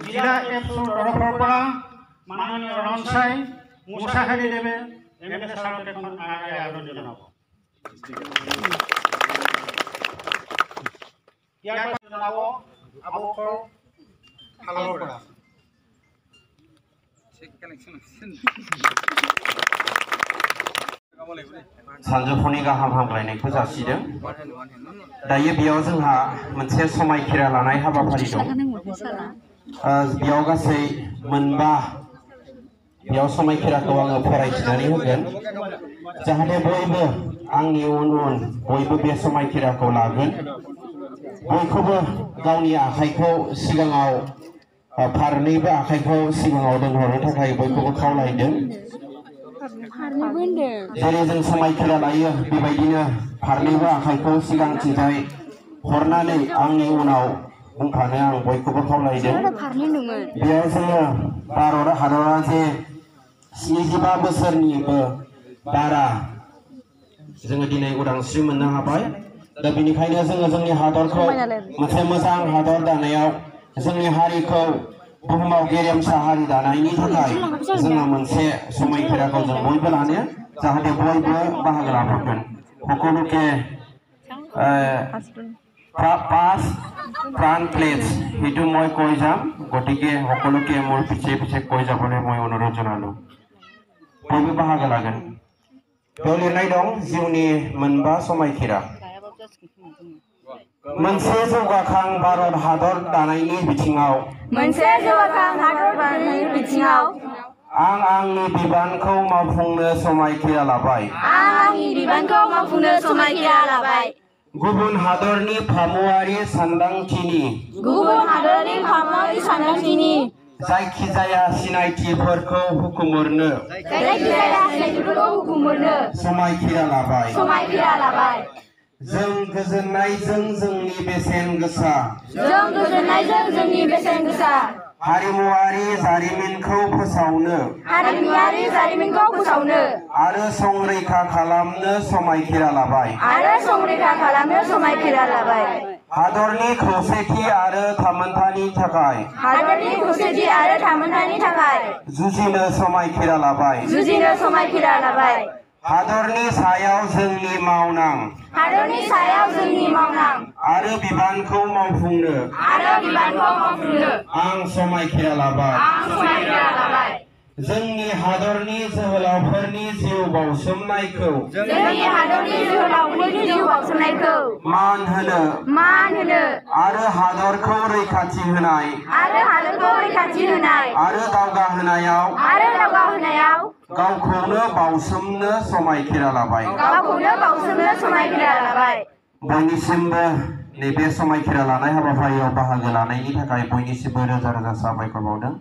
जिला एपसर तरफर माननीय रनसाई मुसाहारि देवे एमएलए सारक आवेदन जनाब सानजौफुनि गाहाम हामलायनायखौ जासिदों। दायो बेयाव जोंहा मोनसे समायखिरा लानाय हाबाफारि दं। बेयाव गासै मोनबा बेयाव समायखिराखौ आङो फरायथिनानै होगोन जाहाथे बयबो आंनि उन उन बयबो बे समायखिराखौ लागोन। बयखौबो गावनि आखाइखौ सिगाङाव फारनैबो आखाइखौ सिगाङाव दोनहरनो थाखाय बयखौबो खावलायदों। जेरै जों समायखिरा लायो बेबायदिनो फारनैबो आखाइखौ सिगांथिंजाय हरनानै आंनि उनाव बुंफानो आं बयखौबो खावलायदों। बेयाव जोङो भारत हादरा जे 75 बोसोरनिबो बारा जोङो दिनै उदांस्रि मोननो हाबाय। दा बेनिखायनो जोङो जोंनि हादरखौ मोनसे मोजां हादर दानायाव जोंनि हारिखौ बुहुमाव गेरेमसा हारि दानायनि थाखाय जोङो मोनसे समायखिराखौ जों बयबो लानो जाहाथे बयबो बाहागो लाफागोन। সকলোকে পাঁচ প্ৰাণ প্লেজ সেইটো মই কৈ যাম, গতিকে সকলোকে মোৰ পিছে পিছে কৈ যাবলৈ মই অনুৰোধ জনালো। बयबो बाहागो लागोन। बेयाव लिरनाय दं जिउनि मोनबा समायखिरा। मोनसे जौगाखां भारत हादर दानायनि बिथिङाव आं आंनि बिबानखौ मावफुंनो समायखिरा लाबाय। गुबुन हादरनि फामुआरि सानदांथिनि जायखिजाया सिनायथिफोरखौ हुकुमनो समायखिरा लाबाय। जों गोजोननायजों जोंनि बेसेन गोसा हारिमुआरि जारिमिनखौ फोसावनो आरो संरैखा खालामनो समायखिरा लाबाय। हादरनि खौसेथि आरो थामोनथानि थाखाय जुजिनो समायखिरा लाबाय। हादरनि सायाव जोंनि मावनां आरो बिबानखौ मावफुंनो आं समायखिरा लाबाय। जोंनि हादरनि जोहोलावफोरनि जिउ बाउसोमनायखौ मान होनो आरो हादरखौ रैखाथि होनाय आरो दावगाहोनायाव गावखौनो बाउसोमनो समायखिरा लाबाय। बयनिसिमबो नैबे समायखिरा लानाय हाबाफारियाव बाहागो लानायनि थाखाय बयनिसिमबो रोजा रोजा साबायखर बावदों।